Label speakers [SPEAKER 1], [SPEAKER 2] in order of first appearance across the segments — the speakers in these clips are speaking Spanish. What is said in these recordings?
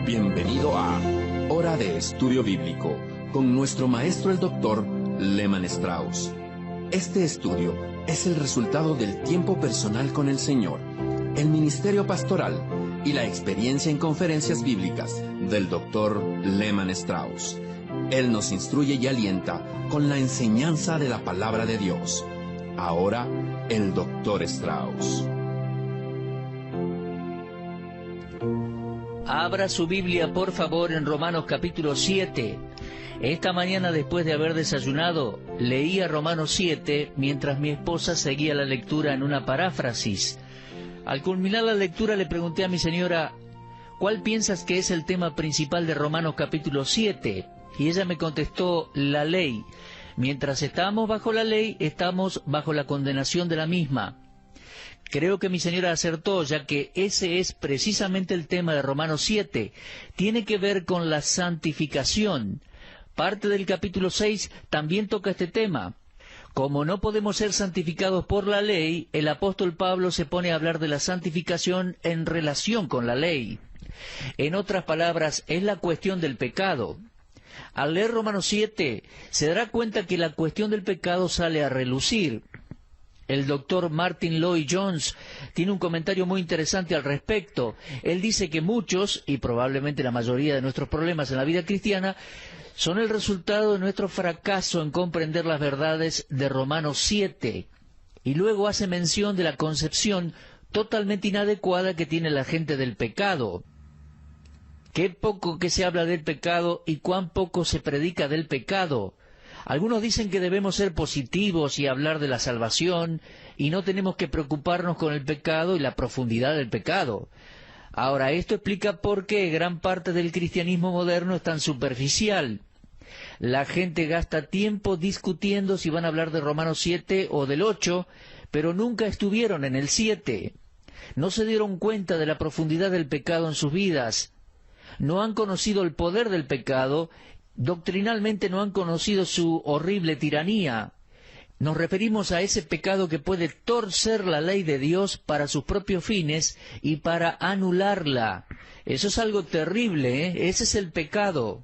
[SPEAKER 1] Bienvenido a Hora de Estudio Bíblico con nuestro maestro el Dr. Lehman Strauss. Este estudio es el resultado del tiempo personal con el Señor, el ministerio pastoral y la experiencia en conferencias bíblicas del Dr. Lehman Strauss. Él nos instruye y alienta con la enseñanza de la palabra de Dios. Ahora, el Dr. Strauss.
[SPEAKER 2] Abra su Biblia, por favor, en Romanos capítulo 7. Esta mañana, después de haber desayunado, leía Romanos 7 mientras mi esposa seguía la lectura en una paráfrasis. Al culminar la lectura le pregunté a mi señora, ¿cuál piensas que es el tema principal de Romanos capítulo 7? Y ella me contestó, la ley. Mientras estamos bajo la ley, estamos bajo la condenación de la misma. Creo que mi señora acertó, ya que ese es precisamente el tema de Romanos 7. Tiene que ver con la santificación. Parte del capítulo 6 también toca este tema. Como no podemos ser santificados por la ley, el apóstol Pablo se pone a hablar de la santificación en relación con la ley. En otras palabras, es la cuestión del pecado. Al leer Romanos 7, se dará cuenta que la cuestión del pecado sale a relucir. El doctor Martin Lloyd-Jones tiene un comentario muy interesante al respecto. Él dice que muchos, y probablemente la mayoría de nuestros problemas en la vida cristiana, son el resultado de nuestro fracaso en comprender las verdades de Romanos 7. Y luego hace mención de la concepción totalmente inadecuada que tiene la gente del pecado. Qué poco que se habla del pecado y cuán poco se predica del pecado. Algunos dicen que debemos ser positivos y hablar de la salvación, y no tenemos que preocuparnos con el pecado y la profundidad del pecado. Ahora, esto explica por qué gran parte del cristianismo moderno es tan superficial. La gente gasta tiempo discutiendo si van a hablar de Romanos 7 o del 8, pero nunca estuvieron en el 7. No se dieron cuenta de la profundidad del pecado en sus vidas. No han conocido el poder del pecado. Doctrinalmente no han conocido su horrible tiranía. Nos referimos a ese pecado que puede torcer la ley de Dios para sus propios fines y para anularla. Eso es algo terrible, ¿eh? Ese es el pecado.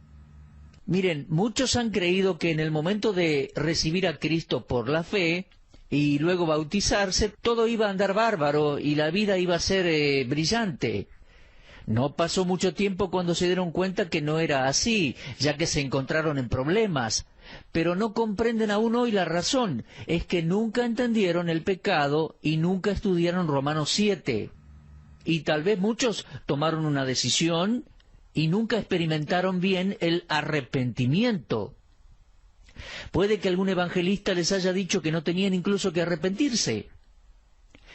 [SPEAKER 2] Miren, muchos han creído que en el momento de recibir a Cristo por la fe y luego bautizarse, todo iba a andar bárbaro y la vida iba a ser brillante. No pasó mucho tiempo cuando se dieron cuenta que no era así, ya que se encontraron en problemas. Pero no comprenden aún hoy la razón. Es que nunca entendieron el pecado y nunca estudiaron Romanos 7. Y tal vez muchos tomaron una decisión y nunca experimentaron bien el arrepentimiento. Puede que algún evangelista les haya dicho que no tenían incluso que arrepentirse,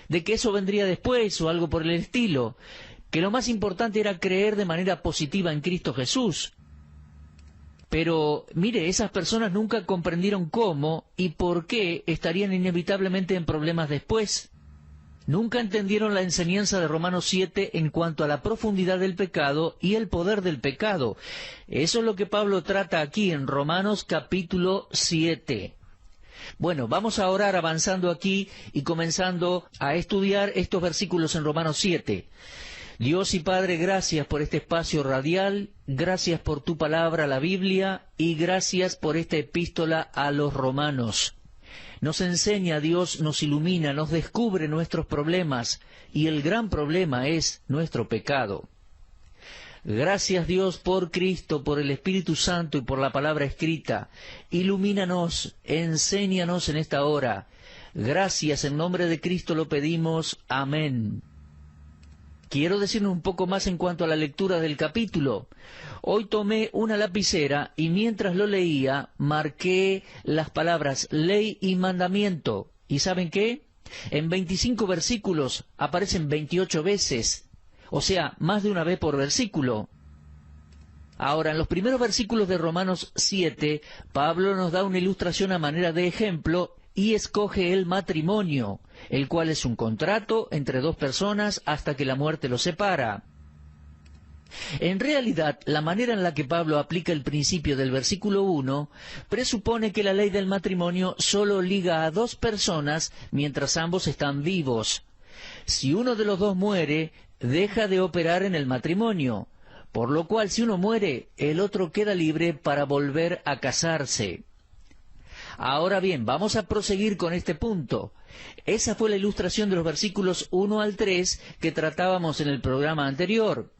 [SPEAKER 2] de que eso vendría después o algo por el estilo, que lo más importante era creer de manera positiva en Cristo Jesús. Pero, mire, esas personas nunca comprendieron cómo y por qué estarían inevitablemente en problemas después. Nunca entendieron la enseñanza de Romanos 7 en cuanto a la profundidad del pecado y el poder del pecado. Eso es lo que Pablo trata aquí en Romanos capítulo 7. Bueno, vamos a orar avanzando aquí y comenzando a estudiar estos versículos en Romanos 7. Dios y Padre, gracias por este espacio radial, gracias por tu palabra, la Biblia, y gracias por esta epístola a los romanos. Nos enseña, Dios, nos ilumina, nos descubre nuestros problemas, y el gran problema es nuestro pecado. Gracias, Dios, por Cristo, por el Espíritu Santo y por la palabra escrita. Ilumínanos, enséñanos en esta hora. Gracias, en nombre de Cristo lo pedimos. Amén. Quiero decirles un poco más en cuanto a la lectura del capítulo. Hoy tomé una lapicera y mientras lo leía marqué las palabras ley y mandamiento. ¿Y saben qué? En 25 versículos aparecen 28 veces, o sea, más de una vez por versículo. Ahora, en los primeros versículos de Romanos 7, Pablo nos da una ilustración a manera de ejemplo y escoge el matrimonio, el cual es un contrato entre dos personas hasta que la muerte los separa. En realidad, la manera en la que Pablo aplica el principio del versículo 1 presupone que la ley del matrimonio solo liga a dos personas mientras ambos están vivos. Si uno de los dos muere, deja de operar en el matrimonio, por lo cual si uno muere, el otro queda libre para volver a casarse. Ahora bien, vamos a proseguir con este punto. Esa fue la ilustración de los versículos 1 al 3 que tratábamos en el programa anterior.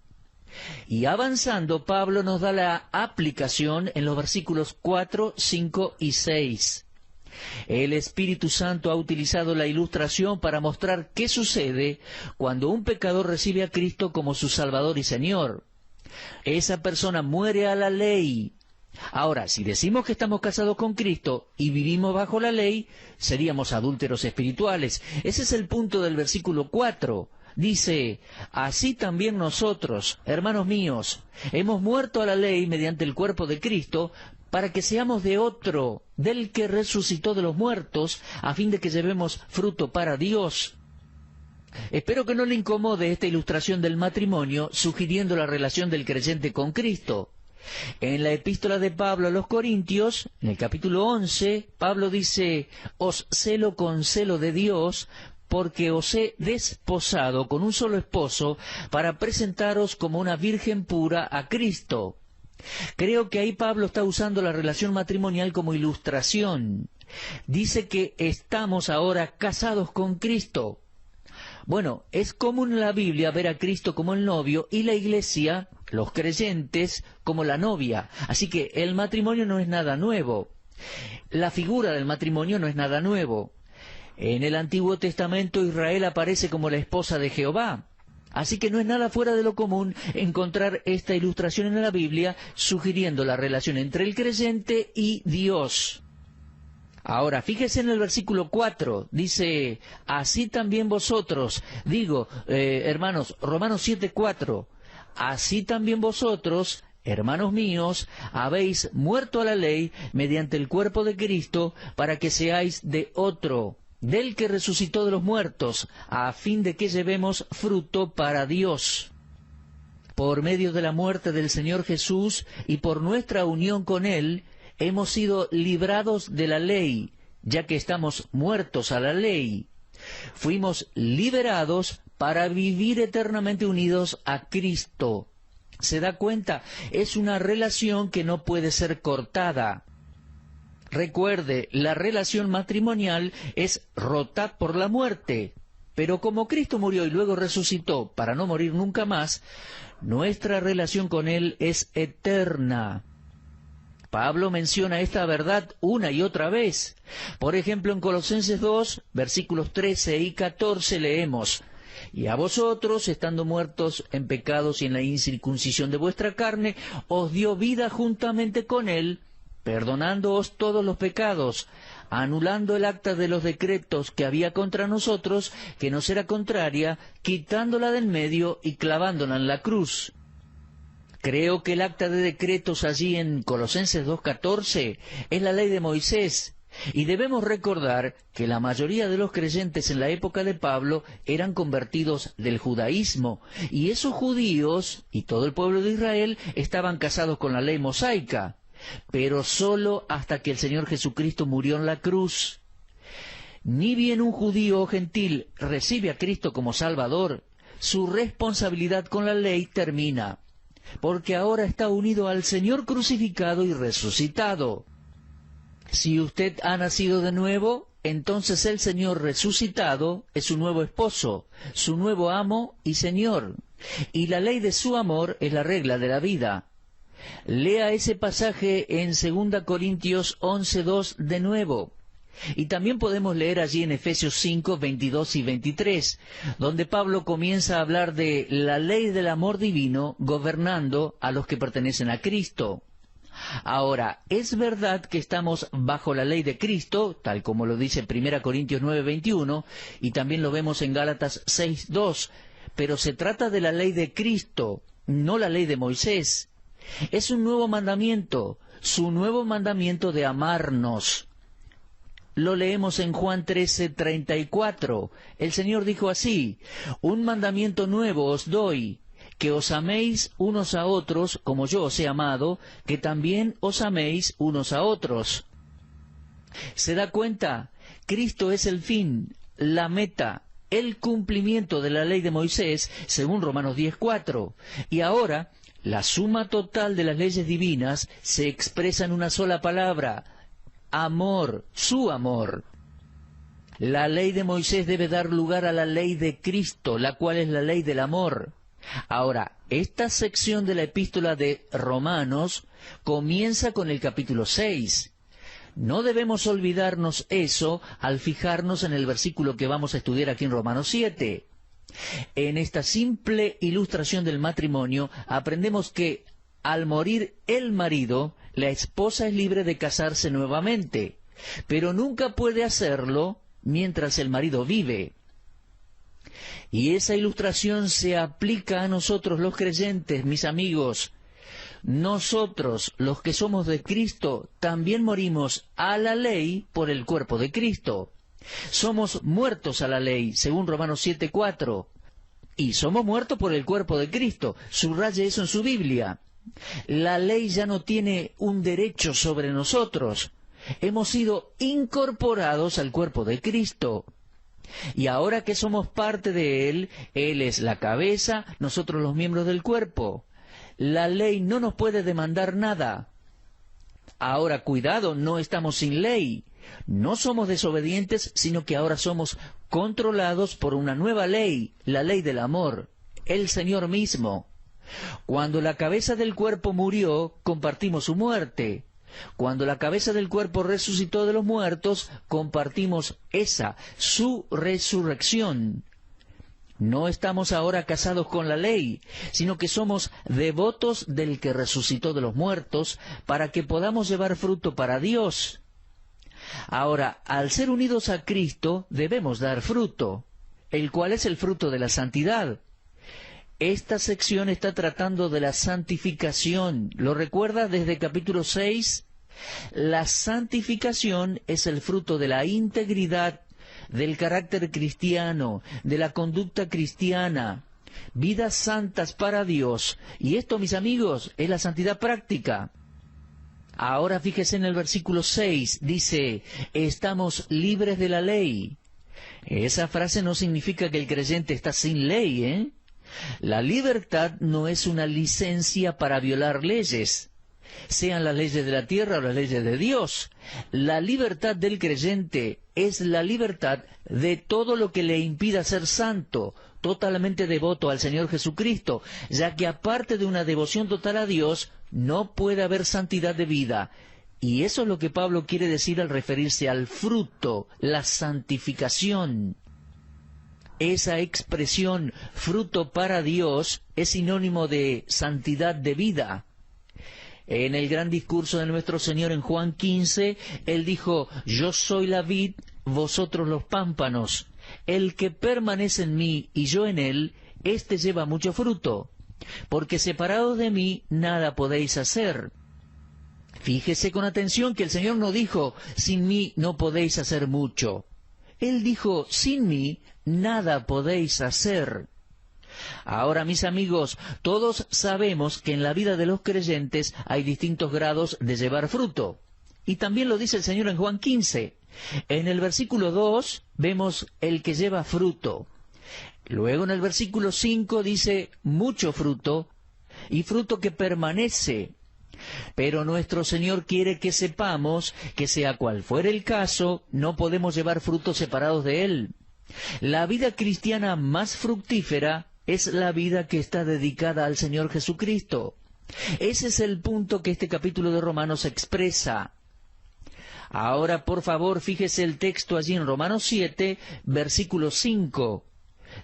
[SPEAKER 2] Y avanzando, Pablo nos da la aplicación en los versículos 4, 5 y 6. El Espíritu Santo ha utilizado la ilustración para mostrar qué sucede cuando un pecador recibe a Cristo como su Salvador y Señor. Esa persona muere a la ley. Ahora, si decimos que estamos casados con Cristo y vivimos bajo la ley, seríamos adúlteros espirituales. Ese es el punto del versículo 4. Dice, así también nosotros, hermanos míos, hemos muerto a la ley mediante el cuerpo de Cristo, para que seamos de otro, del que resucitó de los muertos, a fin de que llevemos fruto para Dios. Espero que no le incomode esta ilustración del matrimonio, sugiriendo la relación del creyente con Cristo. En la epístola de Pablo a los Corintios, en el capítulo 11, Pablo dice, os celo con celo de Dios, porque os he desposado con un solo esposo para presentaros como una virgen pura a Cristo. Creo que ahí Pablo está usando la relación matrimonial como ilustración. Dice que estamos ahora casados con Cristo. Bueno, es común en la Biblia ver a Cristo como el novio y la Iglesia, los creyentes, como la novia. Así que el matrimonio no es nada nuevo. La figura del matrimonio no es nada nuevo. En el Antiguo Testamento Israel aparece como la esposa de Jehová. Así que no es nada fuera de lo común encontrar esta ilustración en la Biblia sugiriendo la relación entre el creyente y Dios. Ahora, fíjese en el versículo 4, dice, así también vosotros, hermanos, Romanos 7:4, así también vosotros, hermanos míos, habéis muerto a la ley mediante el cuerpo de Cristo para que seáis de otro, del que resucitó de los muertos, a fin de que llevemos fruto para Dios. Por medio de la muerte del Señor Jesús y por nuestra unión con Él, hemos sido librados de la ley, ya que estamos muertos a la ley. Fuimos liberados para vivir eternamente unidos a Cristo. ¿Se da cuenta? Es una relación que no puede ser cortada. Recuerde, la relación matrimonial es rota por la muerte, pero como Cristo murió y luego resucitó para no morir nunca más, nuestra relación con Él es eterna. Pablo menciona esta verdad una y otra vez. Por ejemplo, en Colosenses 2, versículos 13 y 14 leemos, y a vosotros, estando muertos en pecados y en la incircuncisión de vuestra carne, os dio vida juntamente con Él, perdonándoos todos los pecados, anulando el acta de los decretos que había contra nosotros, que nos era contraria, quitándola del medio y clavándola en la cruz. Creo que el acta de decretos allí en Colosenses 2:14 es la ley de Moisés, y debemos recordar que la mayoría de los creyentes en la época de Pablo eran convertidos del judaísmo, y esos judíos y todo el pueblo de Israel estaban casados con la ley mosaica, pero solo hasta que el Señor Jesucristo murió en la cruz. Ni bien un judío o gentil recibe a Cristo como Salvador, su responsabilidad con la ley termina, porque ahora está unido al Señor crucificado y resucitado. Si usted ha nacido de nuevo, entonces el Señor resucitado es su nuevo esposo, su nuevo amo y Señor, y la ley de su amor es la regla de la vida. Lea ese pasaje en 2 Corintios 11:2 de nuevo. Y también podemos leer allí en Efesios 5, 22 y 23, donde Pablo comienza a hablar de la ley del amor divino gobernando a los que pertenecen a Cristo. Ahora, es verdad que estamos bajo la ley de Cristo, tal como lo dice 1 Corintios 9, 21, y también lo vemos en Gálatas 6, 2, pero se trata de la ley de Cristo, no la ley de Moisés. Es un nuevo mandamiento, su nuevo mandamiento de amarnos. Lo leemos en Juan 13:34. El Señor dijo así, un mandamiento nuevo os doy, que os améis unos a otros como yo os he amado, que también os améis unos a otros. ¿Se da cuenta? Cristo es el fin, la meta, el cumplimiento de la ley de Moisés, según Romanos 10:4. Y ahora, la suma total de las leyes divinas se expresa en una sola palabra: amor, su amor. La ley de Moisés debe dar lugar a la ley de Cristo, la cual es la ley del amor. Ahora, esta sección de la epístola de Romanos comienza con el capítulo 6. No debemos olvidarnos eso al fijarnos en el versículo que vamos a estudiar aquí en Romanos 7. En esta simple ilustración del matrimonio aprendemos que al morir el marido, la esposa es libre de casarse nuevamente, pero nunca puede hacerlo mientras el marido vive. Y esa ilustración se aplica a nosotros los creyentes, mis amigos. Nosotros, los que somos de Cristo, también morimos a la ley por el cuerpo de Cristo. Somos muertos a la ley, según Romanos 7:4. Y somos muertos por el cuerpo de Cristo. Subraye eso en su Biblia. La ley ya no tiene un derecho sobre nosotros. Hemos sido incorporados al cuerpo de Cristo. Y ahora que somos parte de Él, Él es la cabeza, nosotros los miembros del cuerpo. La ley no nos puede demandar nada. Ahora, cuidado, no estamos sin ley. No somos desobedientes, sino que ahora somos controlados por una nueva ley, la ley del amor, el Señor mismo. Cuando la cabeza del cuerpo murió, compartimos su muerte. Cuando la cabeza del cuerpo resucitó de los muertos, compartimos su resurrección. No estamos ahora casados con la ley, sino que somos devotos del que resucitó de los muertos, para que podamos llevar fruto para Dios. Ahora, al ser unidos a Cristo, debemos dar fruto, el cual es el fruto de la santidad. Esta sección está tratando de la santificación. ¿Lo recuerda desde capítulo 6? La santificación es el fruto de la integridad, del carácter cristiano, de la conducta cristiana, vidas santas para Dios. Y esto, mis amigos, es la santidad práctica. Ahora fíjese en el versículo 6, dice, estamos libres de la ley. Esa frase no significa que el creyente está sin ley, ¿eh? La libertad no es una licencia para violar leyes, sean las leyes de la tierra o las leyes de Dios. La libertad del creyente es la libertad de todo lo que le impida ser santo, totalmente devoto al Señor Jesucristo, ya que aparte de una devoción total a Dios, no puede haber santidad de vida. Y eso es lo que Pablo quiere decir al referirse al fruto, la santificación. Esa expresión, fruto para Dios, es sinónimo de santidad de vida. En el gran discurso de nuestro Señor en Juan 15, Él dijo, yo soy la vid, vosotros los pámpanos. El que permanece en mí y yo en él, éste lleva mucho fruto, porque separados de mí nada podéis hacer. Fíjese con atención que el Señor no dijo, sin mí no podéis hacer mucho. Él dijo, sin mí nada podéis hacer. Ahora, mis amigos, todos sabemos que en la vida de los creyentes hay distintos grados de llevar fruto. Y también lo dice el Señor en Juan 15. En el versículo 2 vemos el que lleva fruto. Luego en el versículo 5 dice mucho fruto y fruto que permanece. Pero nuestro Señor quiere que sepamos que sea cual fuere el caso, no podemos llevar frutos separados de Él. La vida cristiana más fructífera es la vida que está dedicada al Señor Jesucristo. Ese es el punto que este capítulo de Romanos expresa. Ahora, por favor, fíjese el texto allí en Romanos 7, versículo 5.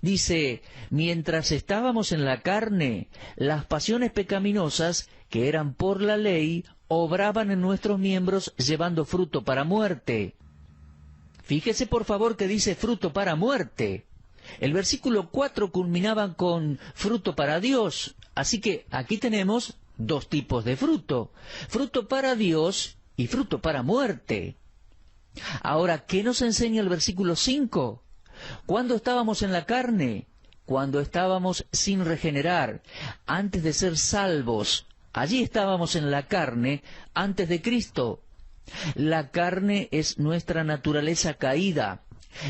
[SPEAKER 2] Dice, mientras estábamos en la carne, las pasiones pecaminosas, que eran por la ley, obraban en nuestros miembros llevando fruto para muerte. Fíjese, por favor, que dice fruto para muerte. El versículo 4 culminaba con fruto para Dios. Así que aquí tenemos dos tipos de fruto. Fruto para Dios y fruto para muerte. Ahora, ¿qué nos enseña el versículo 5? Cuando estábamos en la carne, cuando estábamos sin regenerar, antes de ser salvos. Allí estábamos en la carne antes de Cristo. La carne es nuestra naturaleza caída,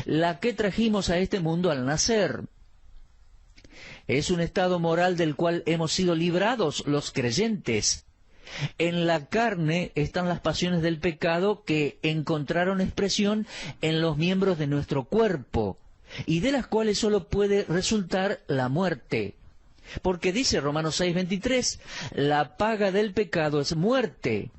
[SPEAKER 2] la que trajimos a este mundo al nacer. Es un estado moral del cual hemos sido librados los creyentes. En la carne están las pasiones del pecado que encontraron expresión en los miembros de nuestro cuerpo, y de las cuales solo puede resultar la muerte. Porque dice Romanos 6:23, la paga del pecado es muerte.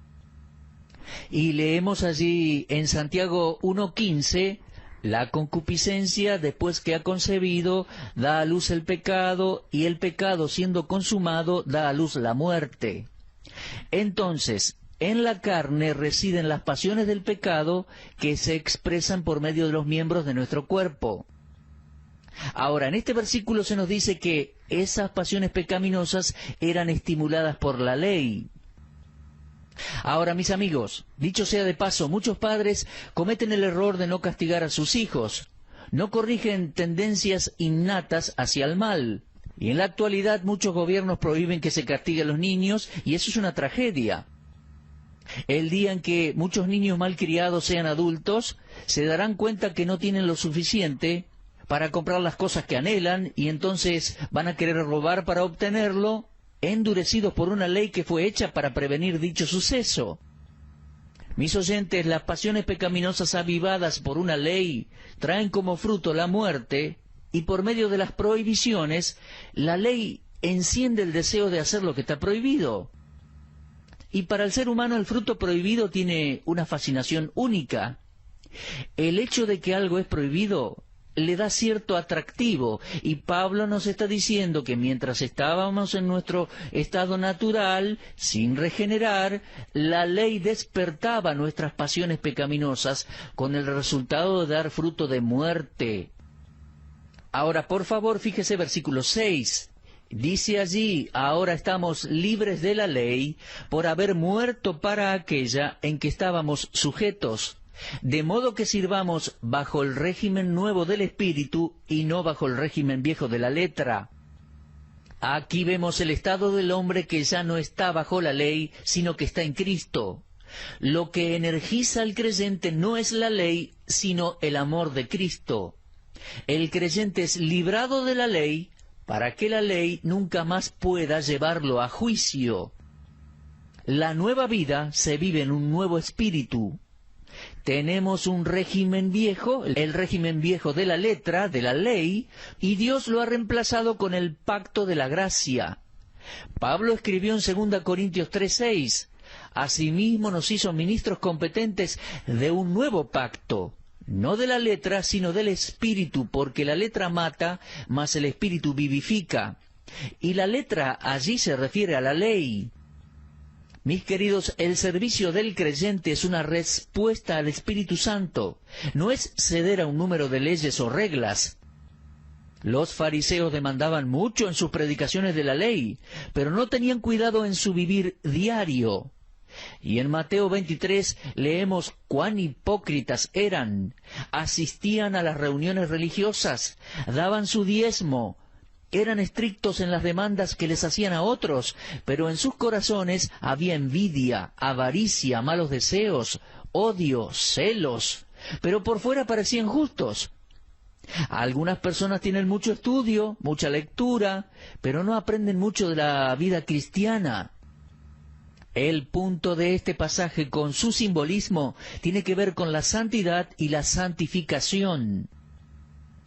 [SPEAKER 2] Y leemos allí en Santiago 1:15, la concupiscencia, después que ha concebido, da a luz el pecado, y el pecado, siendo consumado, da a luz la muerte. Entonces, en la carne residen las pasiones del pecado que se expresan por medio de los miembros de nuestro cuerpo. Ahora, en este versículo se nos dice que esas pasiones pecaminosas eran estimuladas por la ley. Ahora, mis amigos, dicho sea de paso, muchos padres cometen el error de no castigar a sus hijos, no corrigen tendencias innatas hacia el mal. Y en la actualidad muchos gobiernos prohíben que se castigue a los niños, y eso es una tragedia. El día en que muchos niños malcriados sean adultos, se darán cuenta que no tienen lo suficiente para comprar las cosas que anhelan, y entonces van a querer robar para obtenerlo, endurecidos por una ley que fue hecha para prevenir dicho suceso. Mis oyentes, las pasiones pecaminosas avivadas por una ley traen como fruto la muerte, y por medio de las prohibiciones, la ley enciende el deseo de hacer lo que está prohibido. Y para el ser humano el fruto prohibido tiene una fascinación única. El hecho de que algo es prohibido le da cierto atractivo, y Pablo nos está diciendo que mientras estábamos en nuestro estado natural, sin regenerar, la ley despertaba nuestras pasiones pecaminosas con el resultado de dar fruto de muerte. Ahora, por favor, fíjese versículo 6. Dice allí, ahora estamos libres de la ley por haber muerto para aquella en que estábamos sujetos, de modo que sirvamos bajo el régimen nuevo del Espíritu y no bajo el régimen viejo de la letra. Aquí vemos el estado del hombre que ya no está bajo la ley, sino que está en Cristo. Lo que energiza al creyente no es la ley, sino el amor de Cristo. El creyente es librado de la ley para que la ley nunca más pueda llevarlo a juicio. La nueva vida se vive en un nuevo espíritu. Tenemos un régimen viejo, el régimen viejo de la letra, de la ley, y Dios lo ha reemplazado con el pacto de la gracia. Pablo escribió en 2 Corintios 3:6, asimismo nos hizo ministros competentes de un nuevo pacto, no de la letra, sino del Espíritu, porque la letra mata, mas el Espíritu vivifica. Y la letra allí se refiere a la ley. Mis queridos, el servicio del creyente es una respuesta al Espíritu Santo, no es ceder a un número de leyes o reglas. Los fariseos demandaban mucho en sus predicaciones de la ley, pero no tenían cuidado en su vivir diario. Y en Mateo 23 leemos cuán hipócritas eran. Asistían a las reuniones religiosas, daban su diezmo, eran estrictos en las demandas que les hacían a otros, pero en sus corazones había envidia, avaricia, malos deseos, odio, celos, pero por fuera parecían justos. Algunas personas tienen mucho estudio, mucha lectura, pero no aprenden mucho de la vida cristiana. El punto de este pasaje con su simbolismo tiene que ver con la santidad y la santificación.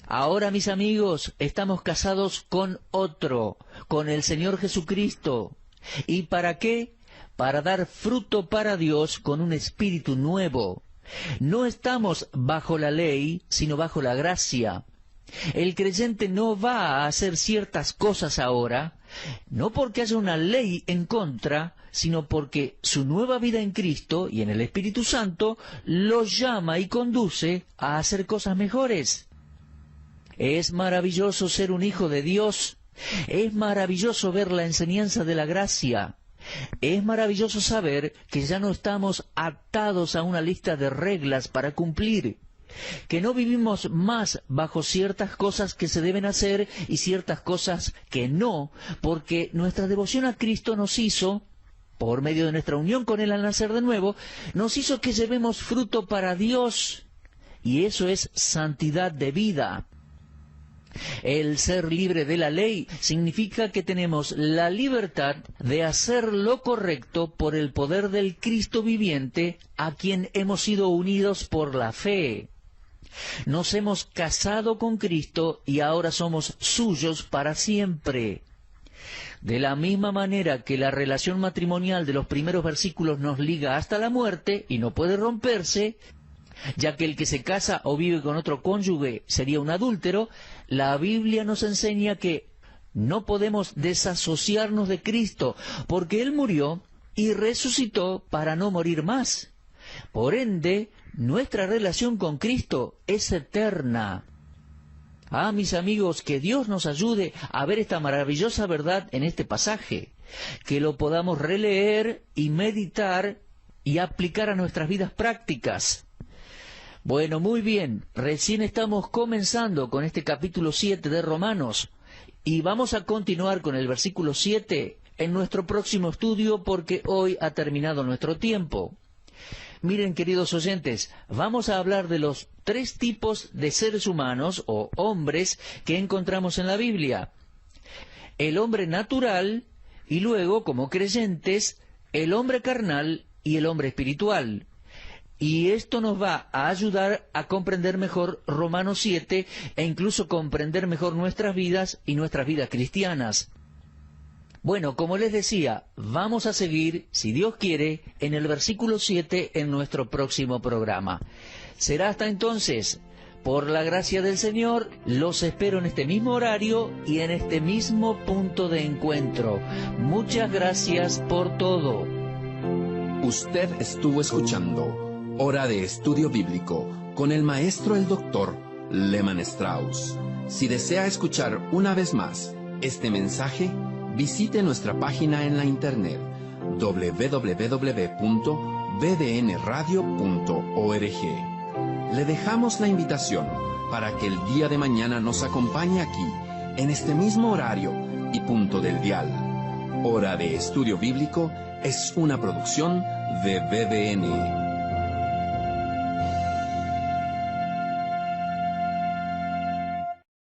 [SPEAKER 2] Ahora, mis amigos, estamos casados con otro, con el Señor Jesucristo. ¿Y para qué? Para dar fruto para Dios con un espíritu nuevo. No estamos bajo la ley, sino bajo la gracia. El creyente no va a hacer ciertas cosas ahora, no porque haya una ley en contra, sino porque su nueva vida en Cristo y en el Espíritu Santo lo llama y conduce a hacer cosas mejores. Es maravilloso ser un hijo de Dios. Es maravilloso ver la enseñanza de la gracia. Es maravilloso saber que ya no estamos atados a una lista de reglas para cumplir. que no vivimos más bajo ciertas cosas que se deben hacer y ciertas cosas que no, porque nuestra devoción a Cristo nos hizo, por medio de nuestra unión con Él al nacer de nuevo, nos hizo que llevemos fruto para Dios, y eso es santidad de vida. El ser libre de la ley significa que tenemos la libertad de hacer lo correcto por el poder del Cristo viviente, a quien hemos sido unidos por la fe. Nos hemos casado con Cristo y ahora somos suyos para siempre. De la misma manera que la relación matrimonial de los primeros versículos nos liga hasta la muerte y no puede romperse, ya que el que se casa o vive con otro cónyuge sería un adúltero, la Biblia nos enseña que no podemos desasociarnos de Cristo, porque Él murió y resucitó para no morir más. Por ende, nuestra relación con Cristo es eterna. Ah, mis amigos, que Dios nos ayude a ver esta maravillosa verdad en este pasaje, que lo podamos releer y meditar y aplicar a nuestras vidas prácticas. Bueno, muy bien, recién estamos comenzando con este capítulo 7 de Romanos y vamos a continuar con el versículo 7 en nuestro próximo estudio porque hoy ha terminado nuestro tiempo. Miren, queridos oyentes, vamos a hablar de los 3 tipos de seres humanos o hombres que encontramos en la Biblia. El hombre natural y luego, como creyentes, el hombre carnal y el hombre espiritual. Y esto nos va a ayudar a comprender mejor Romanos 7 e incluso comprender mejor nuestras vidas y nuestras vidas cristianas. Bueno, como les decía, vamos a seguir, si Dios quiere, en el versículo 7 en nuestro próximo programa. Será hasta entonces. Por la gracia del Señor, los espero en este mismo horario y en este mismo punto de encuentro. Muchas gracias por todo.
[SPEAKER 1] Usted estuvo escuchando Hora de Estudio Bíblico con el maestro el doctor Lehmann Strauss. Si desea escuchar una vez más este mensaje, visite nuestra página en la internet www.bdnradio.org. Le dejamos la invitación para que el día de mañana nos acompañe aquí, en este mismo horario y punto del dial. Hora de Estudio Bíblico es una producción de BDN.